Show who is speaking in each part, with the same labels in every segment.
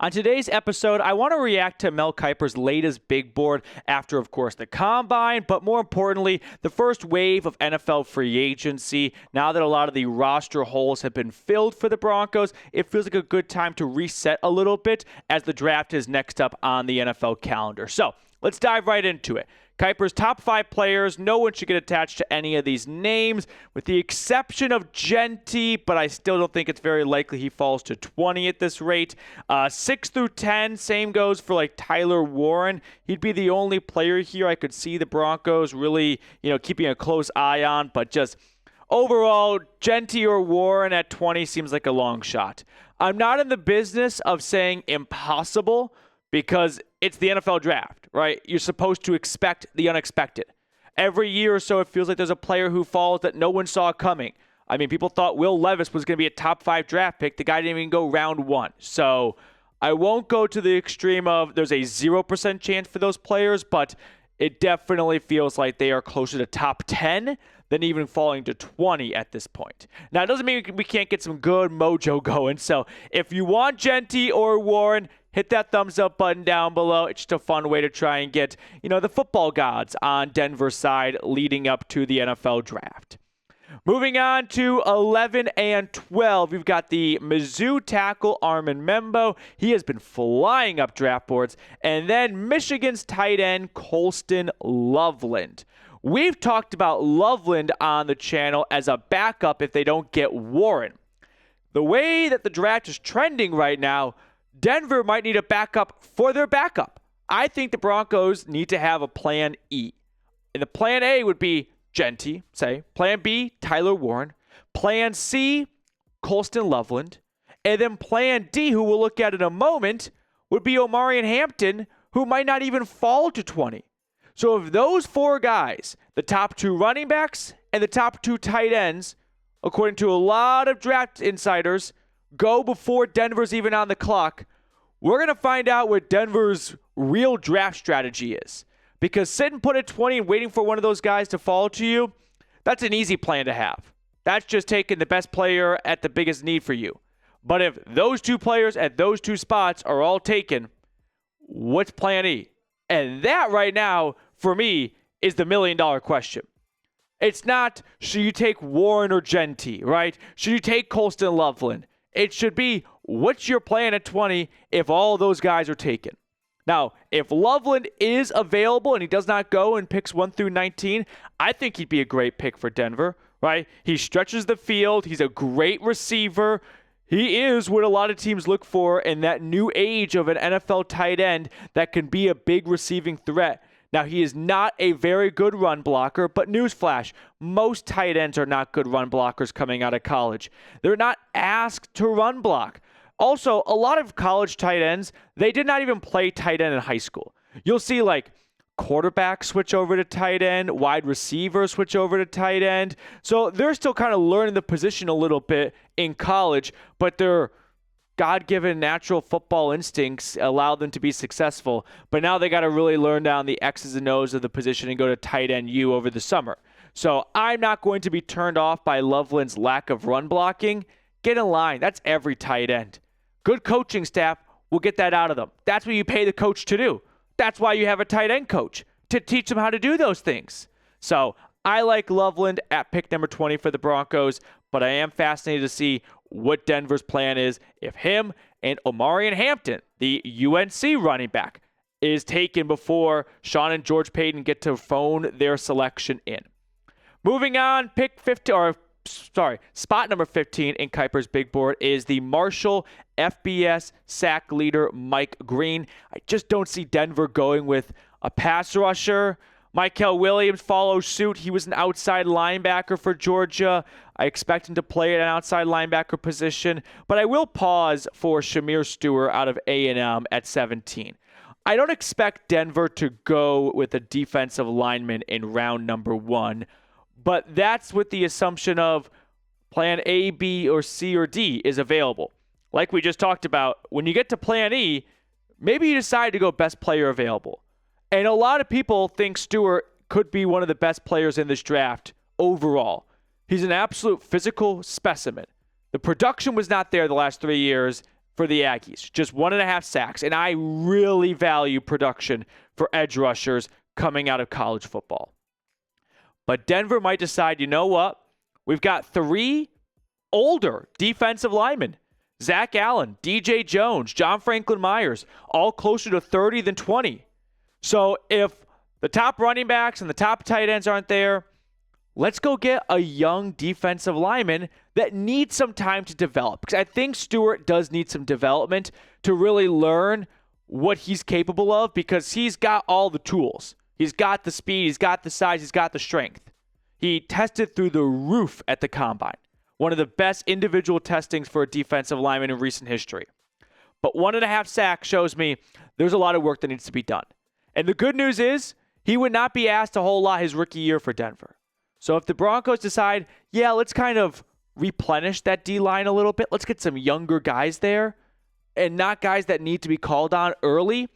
Speaker 1: On today's episode, I want to react to Mel Kiper's latest big board after, of course, the Combine, but more importantly, the first wave of NFL free agency. Now that a lot of the roster holes have been filled for the Broncos, it feels like a good time to reset a little bit as the draft is next up on the NFL calendar. So let's dive right into it. Kiper's top 5 players, no one should get attached to any of these names, with the exception of Jeanty, but I still don't think it's very likely he falls to 20 at this rate. 6 through 10, same goes for like Tyler Warren. He'd be the only player here I could see the Broncos really, keeping a close eye on, but just overall, Jeanty or Warren at 20 seems like a long shot. I'm not in the business of saying impossible, because it's the NFL draft, right? You're supposed to expect the unexpected. Every year or so, it feels like there's a player who falls that no one saw coming. I mean, people thought Will Levis was going to be a top 5 draft pick. The guy didn't even go round 1. So I won't go to the extreme of there's a 0% chance for those players, but it definitely feels like they are closer to top 10 than even falling to 20 at this point. Now, it doesn't mean we can't get some good mojo going. So if you want Jeanty or Warren, hit that thumbs up button down below. It's just a fun way to try and get, the football gods on Denver's side leading up to the NFL draft. Moving on to 11 and 12, we've got the Mizzou tackle Armand Membou. He has been flying up draft boards. And then Michigan's tight end Colston Loveland. We've talked about Loveland on the channel as a backup if they don't get Warren. The way that the draft is trending right now, Denver might need a backup for their backup. I think the Broncos need to have a plan E. And the plan A would be Jeanty, say. Plan B, Tyler Warren. Plan C, Colston Loveland. And then plan D, who we'll look at in a moment, would be Omarion Hampton, who might not even fall to 20. So if those 4 guys, the top 2 running backs and the top 2 tight ends, according to a lot of draft insiders, go before Denver's even on the clock, we're going to find out what Denver's real draft strategy is. Because sitting put at 20 and waiting for one of those guys to fall to you, that's an easy plan to have. That's just taking the best player at the biggest need for you. But if those 2 players at those 2 spots are all taken, what's plan E? And that right now, for me, is the $1 million question. It's not, should you take Warren or Jeanty, right? Should you take Colston Loveland? It should be, what's your plan at 20 if all those guys are taken? Now, if Loveland is available and he does not go in picks 1 through 19, I think he'd be a great pick for Denver, right? He stretches the field. He's a great receiver. He is what a lot of teams look for in that new age of an NFL tight end that can be a big receiving threat. Now, he is not a very good run blocker, but newsflash, most tight ends are not good run blockers coming out of college. They're not asked to run block. Also, a lot of college tight ends, they did not even play tight end in high school. You'll see like quarterbacks switch over to tight end, wide receivers switch over to tight end. So they're still kind of learning the position a little bit in college, but their God-given natural football instincts allow them to be successful. But now they got to really learn down the X's and O's of the position and go to tight end U over the summer. So I'm not going to be turned off by Loveland's lack of run blocking. Get in line. That's every tight end. Good coaching staff will get that out of them. That's what you pay the coach to do. That's why you have a tight end coach, to teach them how to do those things. So I like Loveland at pick number 20 for the Broncos, but I am fascinated to see what Denver's plan is if him and Omarion Hampton, the UNC running back, is taken before Sean and George Payton get to phone their selection in. Moving on, spot number 15 in Kiper's big board is the Marshall FBS sack leader Mike Green. I just don't see Denver going with a pass rusher. Mykel Williams follows suit. He was an outside linebacker for Georgia. I expect him to play at an outside linebacker position, but I will pause for Shemar Stewart out of A&M at 17. I don't expect Denver to go with a defensive lineman in round number 1, but that's with the assumption of plan A, B, or C, or D is available. Like we just talked about, when you get to plan E, maybe you decide to go best player available. And a lot of people think Stewart could be one of the best players in this draft overall. He's an absolute physical specimen. The production was not there the last 3 years, for the Aggies, just 1.5 sacks. And I really value production for edge rushers coming out of college football. But Denver might decide, you know what? We've got 3 older defensive linemen. Zach Allen, DJ Jones, John Franklin Myers, all closer to 30 than 20. So if the top running backs and the top tight ends aren't there, let's go get a young defensive lineman that needs some time to develop. Because I think Stewart does need some development to really learn what he's capable of, because he's got all the tools. He's got the speed, he's got the size, he's got the strength. He tested through the roof at the combine. One of the best individual testings for a defensive lineman in recent history. But 1.5 sacks shows me there's a lot of work that needs to be done. And the good news is he would not be asked a whole lot his rookie year for Denver. So if the Broncos decide, yeah, let's kind of replenish that D-line a little bit, let's get some younger guys there and not guys that need to be called on early,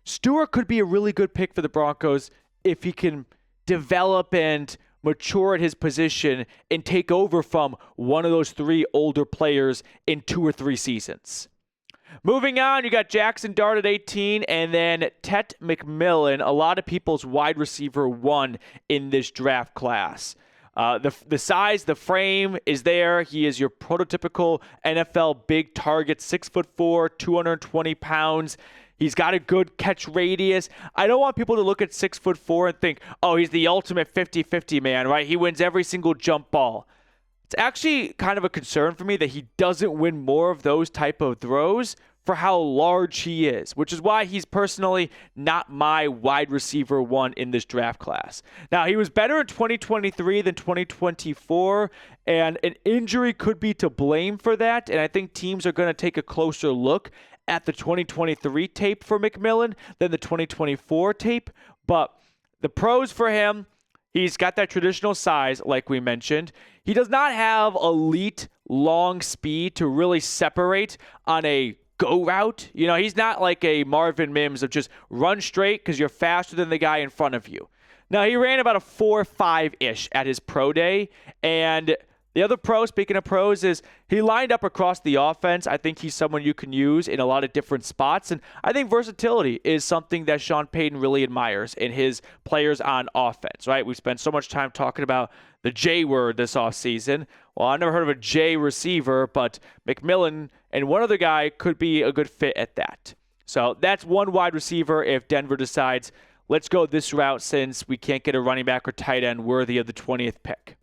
Speaker 1: Stewart could be a really good pick for the Broncos if he can develop and mature at his position and take over from one of those 3 older players in 2 or 3 seasons. Moving on, you got Jaxson Dart at 18, and then Tet McMillan, a lot of people's wide receiver 1 in this draft class. The size, the frame is there. He is your prototypical NFL big target, 6'4", 220 pounds. He's got a good catch radius. I don't want people to look at 6'4" and think, oh, he's the ultimate 50-50 man, right? He wins every single jump ball. It's actually kind of a concern for me that he doesn't win more of those type of throws for how large he is, which is why he's personally not my wide receiver 1 in this draft class. Now, he was better in 2023 than 2024, and an injury could be to blame for that, and I think teams are going to take a closer look at the 2023 tape for McMillan than the 2024 tape. But the pros for him, he's got that traditional size, like we mentioned. He does not have elite long speed to really separate on a go route. You know, he's not like a Marvin Mims of just run straight because you're faster than the guy in front of you. Now, he ran about a 4.5-ish at his pro day, and the other pro, speaking of pros, is he lined up across the offense. I think he's someone you can use in a lot of different spots. And I think versatility is something that Sean Payton really admires in his players on offense, right? We've spent so much time talking about the J word this offseason. Well, I've never heard of a J receiver, but McMillan and one other guy could be a good fit at that. So that's one wide receiver if Denver decides, let's go this route since we can't get a running back or tight end worthy of the 20th pick.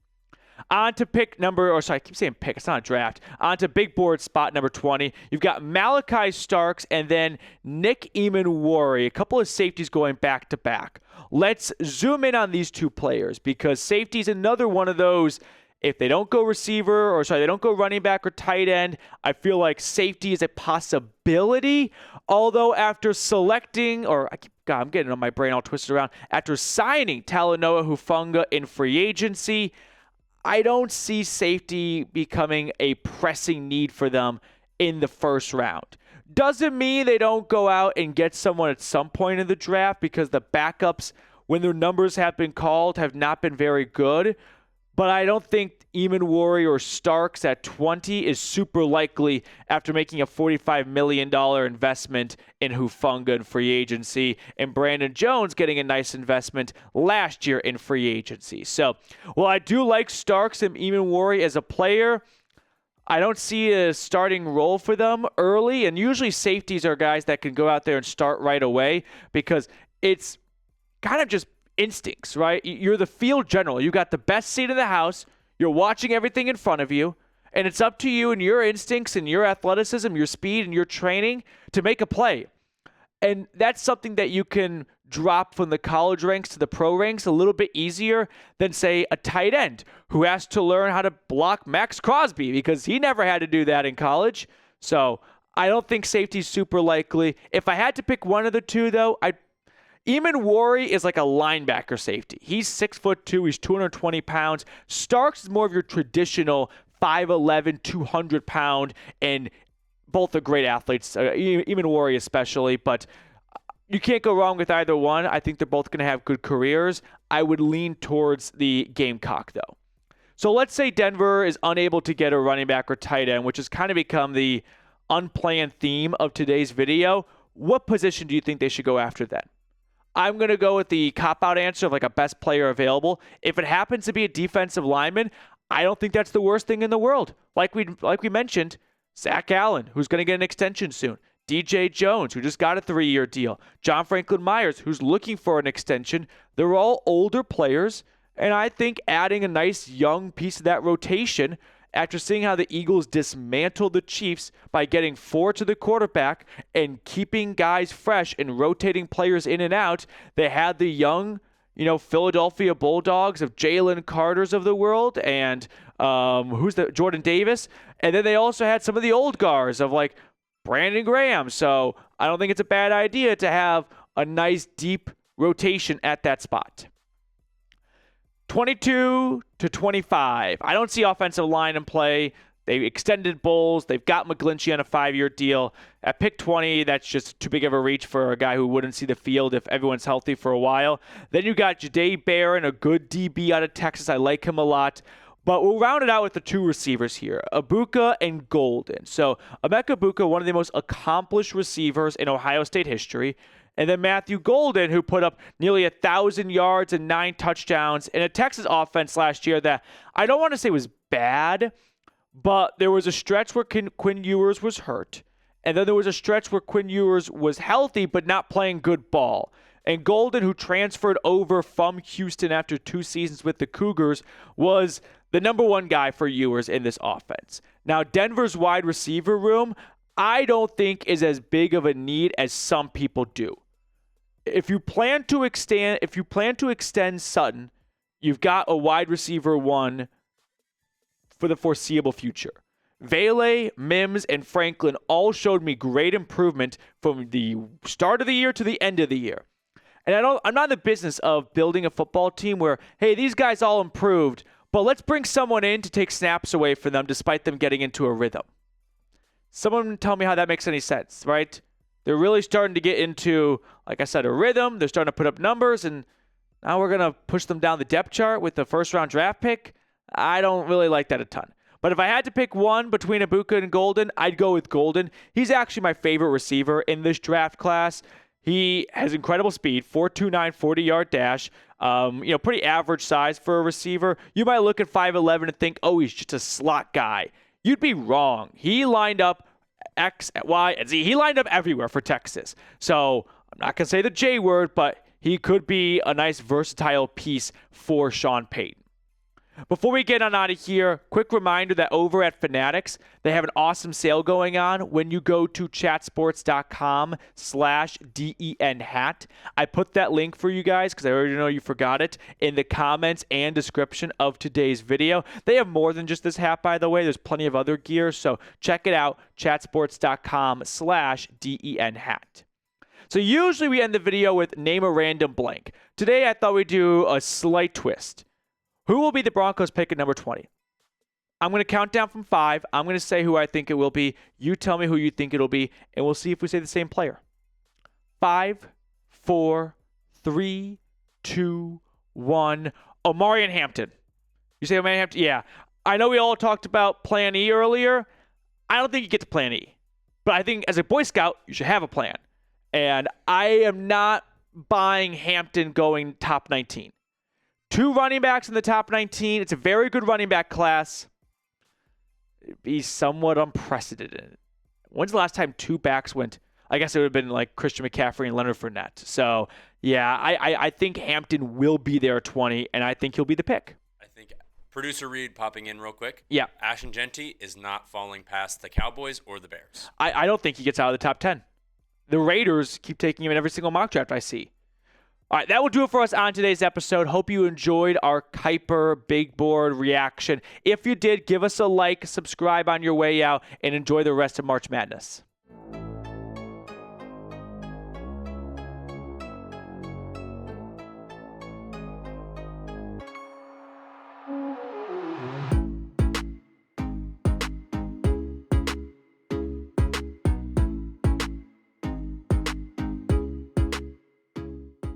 Speaker 1: On to I keep saying pick, it's not a draft. On to big board spot number 20. You've got Malachi Starks and then Nick Eamon-Warry, a couple of safeties going back to back. Let's zoom in on these 2 players because safety is another one of those. If they don't go they don't go running back or tight end, I feel like safety is a possibility. Although after selecting, I'm getting on my brain all twisted around. After signing Talanoa Hufanga in free agency, I don't see safety becoming a pressing need for them in the first round. Doesn't mean they don't go out and get someone at some point in the draft because the backups, when their numbers have been called, have not been very good. But I don't think Eamon-Warry or Starks at 20 is super likely after making a $45 million investment in Hufanga in free agency and Brandon Jones getting a nice investment last year in free agency. So, while I do like Starks and Eamon-Warry as a player, I don't see a starting role for them early. And usually safeties are guys that can go out there and start right away because it's kind of just instincts, right? You're the field general. You got the best seat in the house. You're watching everything in front of you. And it's up to you and your instincts and your athleticism, your speed and your training to make a play. And that's something that you can drop from the college ranks to the pro ranks a little bit easier than, say, a tight end who has to learn how to block Max Crosby because he never had to do that in college. So I don't think safety's super likely. If I had to pick one of the 2, though, Eamon-Warry is like a linebacker safety. He's 6'2", he's 220 pounds. Starks is more of your traditional 5'11", 200 pound, and both are great athletes, Eamon-Warry especially, but you can't go wrong with either one. I think they're both going to have good careers. I would lean towards the Gamecock, though. So let's say Denver is unable to get a running back or tight end, which has kind of become the unplanned theme of today's video, what position do you think they should go after then? I'm going to go with the cop-out answer of like a best player available. If it happens to be a defensive lineman, I don't think that's the worst thing in the world. Like we mentioned, Zach Allen, who's going to get an extension soon. DJ Jones, who just got a 3-year deal. John Franklin Myers, who's looking for an extension. They're all older players, and I think adding a nice young piece of that rotation after seeing how the Eagles dismantled the Chiefs by getting 4 to the quarterback and keeping guys fresh and rotating players in and out, they had the young, Philadelphia Bulldogs of Jalen Carters of the world and Jordan Davis. And then they also had some of the old guards of like Brandon Graham. So I don't think it's a bad idea to have a nice deep rotation at that spot. 22 to 25. I don't see offensive line in play. They extended Bowles. They've got McGlinchey on a 5-year deal. At pick 20, that's just too big of a reach for a guy who wouldn't see the field if everyone's healthy for a while. Then you got Jahdae Barron, a good DB out of Texas. I like him a lot. But we'll round it out with the 2 receivers here, Ibuka and Golden. So Emeka Ibuka, one of the most accomplished receivers in Ohio State history. And then Matthew Golden, who put up nearly 1,000 yards and 9 touchdowns in a Texas offense last year that I don't want to say was bad, but there was a stretch where Quinn Ewers was hurt. And then there was a stretch where Quinn Ewers was healthy but not playing good ball. And Golden, who transferred over from Houston after 2 seasons with the Cougars, was the number 1 guy for Ewers in this offense. Now, Denver's wide receiver room, I don't think is as big of a need as some people do. If you plan to extend Sutton, you've got a wide receiver 1 for the foreseeable future. Vele, Mims, and Franklin all showed me great improvement from the start of the year to the end of the year. And I'm not in the business of building a football team where, hey, these guys all improved, but let's bring someone in to take snaps away from them despite them getting into a rhythm. Someone tell me how that makes any sense, right? They're really starting to get into, like I said, a rhythm. They're starting to put up numbers, and now we're going to push them down the depth chart with the first-round draft pick. I don't really like that a ton. But if I had to pick one between Ibuka and Golden, I'd go with Golden. He's actually my favorite receiver in this draft class. He has incredible speed, 4.29 40-yard dash. Pretty average size for a receiver. You might look at 5'11 and think, oh, he's just a slot guy. You'd be wrong. He lined up X, Y, and Z. He lined up everywhere for Texas. So I'm not going to say the J word, but he could be a nice versatile piece for Sean Payton. Before we get on out of here, quick reminder that over at Fanatics, they have an awesome sale going on when you go to chatsports.com/DENhat. I put that link for you guys because I already know you forgot it in the comments and description of today's video. They have more than just this hat, by the way. There's plenty of other gear, so check it out, chatsports.com/DENhat. So usually we end the video with name a random blank. Today I thought we'd do a slight twist. Who will be the Broncos pick at number 20? I'm going to count down from 5. I'm going to say who I think it will be. You tell me who you think it'll be, and we'll see if we say the same player. 5, 4, 3, 2, 1. Omarion Hampton. You say Omarion Hampton? Yeah. I know we all talked about Plan E earlier. I don't think you get to Plan E. But I think as a Boy Scout, you should have a plan. And I am not buying Hampton going top 19. 2 running backs in the top 19. It's a very good running back class. It'd be somewhat unprecedented. When's the last time 2 backs went? I guess it would have been like Christian McCaffrey and Leonard Fournette. So, yeah, I think Hampton will be there at 20, and I think he'll be the pick.
Speaker 2: I think producer Reed popping in real quick.
Speaker 1: Yeah.
Speaker 2: Ashton Jeanty is not falling past the Cowboys or the Bears.
Speaker 1: I don't think he gets out of the top 10. The Raiders keep taking him in every single mock draft I see. All right, that will do it for us on today's episode. Hope you enjoyed our Kiper big board reaction. If you did, give us a like, subscribe on your way out, and enjoy the rest of March Madness.